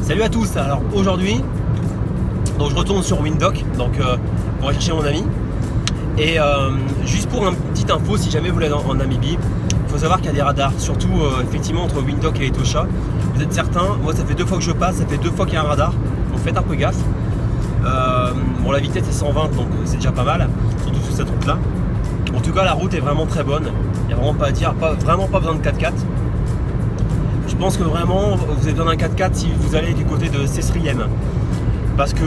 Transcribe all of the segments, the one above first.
Salut à tous. Alors aujourd'hui, donc je retourne sur Windhoek, donc pour aller chercher mon ami. Et juste pour une petite info, si jamais vous voulez en Namibie, il faut savoir qu'il y a des radars, surtout effectivement entre Windhoek et Etosha. Vous êtes certains, moi ça fait 2 fois que je passe, ça fait 2 fois qu'il y a un radar, donc faites un peu gaffe. Bon, la vitesse est 120, donc c'est déjà pas mal, surtout sur cette route là. En tout cas, la route est vraiment très bonne, il n'y a vraiment pas à dire, vraiment pas besoin de 4x4. Je pense que vraiment vous avez besoin d'un 4x4 si vous allez du côté de Sesriem, parce que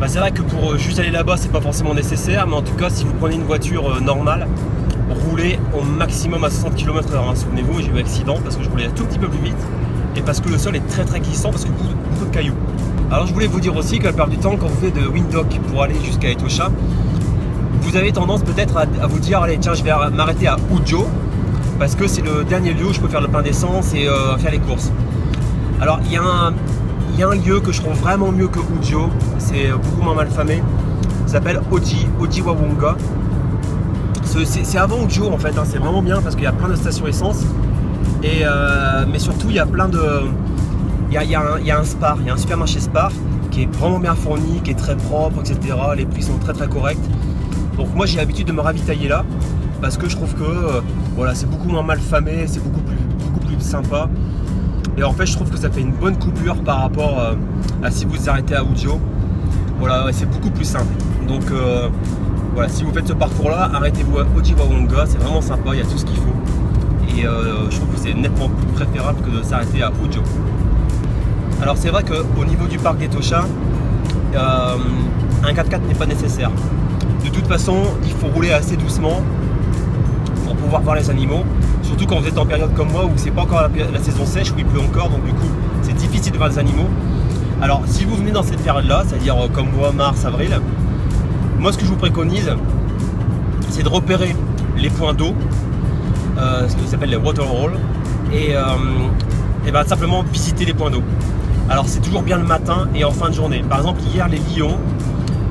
c'est vrai que pour juste aller là-bas c'est pas forcément nécessaire, mais en tout cas si vous prenez une voiture normale, roulez au maximum à 60 km/h, hein. Souvenez-vous, j'ai eu accident parce que je roulais un tout petit peu plus vite et parce que le sol est très très glissant, parce que beaucoup de cailloux. Alors je voulais vous dire aussi que la plupart du temps, quand vous faites de Windhoek pour aller jusqu'à Etosha, vous avez tendance peut-être à vous dire allez tiens, je vais m'arrêter à Ujo parce que c'est le dernier lieu où je peux faire le plein d'essence et faire les courses. Alors il y a un lieu que je trouve vraiment mieux que Ujo, c'est beaucoup moins mal famé, ça s'appelle Ojiwawunga. C'est avant Ujo en fait, hein. C'est vraiment bien parce qu'il y a plein de stations essence et mais surtout il y a plein de... Il y a un Spar, il y a un supermarché Spar qui est vraiment bien fourni, qui est très propre, etc. Les prix sont très très corrects. Donc moi j'ai l'habitude de me ravitailler là parce que je trouve que voilà, c'est beaucoup moins mal famé, c'est beaucoup plus sympa. Et en fait je trouve que ça fait une bonne coupure par rapport à si vous vous arrêtez à Ujo. Voilà, c'est beaucoup plus simple. Donc voilà, si vous faites ce parcours là, arrêtez-vous à Ojiwawunga, c'est vraiment sympa, il y a tout ce qu'il faut. Et je trouve que c'est nettement plus préférable que de s'arrêter à Ujo. Alors c'est vrai qu'au niveau du parc d'Etosha, un 4x4 n'est pas nécessaire. De toute façon, il faut rouler assez doucement pour pouvoir voir les animaux. Surtout quand vous êtes en période comme moi où c'est pas encore la saison sèche, où il pleut encore, donc du coup c'est difficile de voir les animaux. Alors si vous venez dans cette période-là, c'est-à-dire comme moi, mars, avril, moi ce que je vous préconise, c'est de repérer les points d'eau, ce qui s'appelle les water holes, et simplement visiter les points d'eau. Alors c'est toujours bien le matin et en fin de journée. Par exemple hier les lions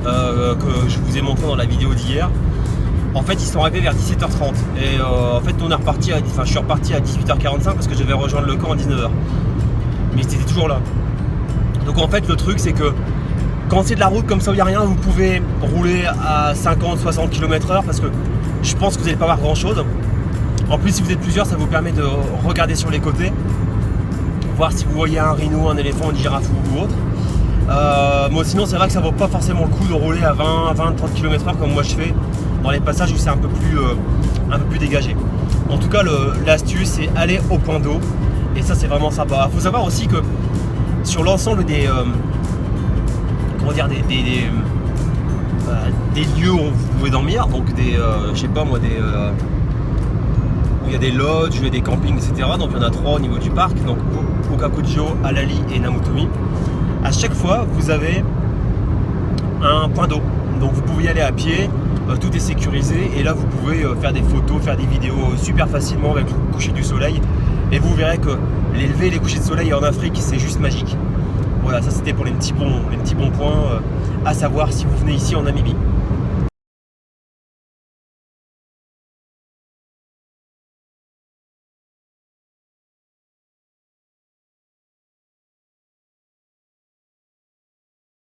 que je vous ai montré dans la vidéo d'hier, en fait ils sont arrivés vers 17h30 et en fait je suis reparti à 18h45 parce que je devais rejoindre le camp à 19h. Mais ils étaient toujours là. Donc en fait le truc c'est que quand c'est de la route comme ça où il n'y a rien, vous pouvez rouler à 50-60 km/h parce que je pense que vous n'allez pas voir grand chose. En plus si vous êtes plusieurs, ça vous permet de regarder sur les côtés, voir si vous voyez un rhino, un éléphant, une girafe ou autre. Moi sinon c'est vrai que ça vaut pas forcément le coup de rouler à 20-30 km/h comme moi je fais dans les passages où c'est un peu plus dégagé. En tout cas l'astuce c'est aller au point d'eau et ça c'est vraiment sympa. Il faut savoir aussi que sur l'ensemble des lieux où vous pouvez dormir, donc je sais pas moi, où il y a des lodges, des campings, etc. Donc il y en a 3 au niveau du parc, donc Okakujo, Halali et Namutomi. À chaque fois vous avez un point d'eau, donc vous pouvez y aller à pied, tout est sécurisé et là vous pouvez faire des photos, faire des vidéos super facilement avec le coucher du soleil et vous verrez que les levées et les couchers de soleil en Afrique c'est juste magique. Voilà, ça c'était pour les petits bons points à savoir si vous venez ici en Namibie.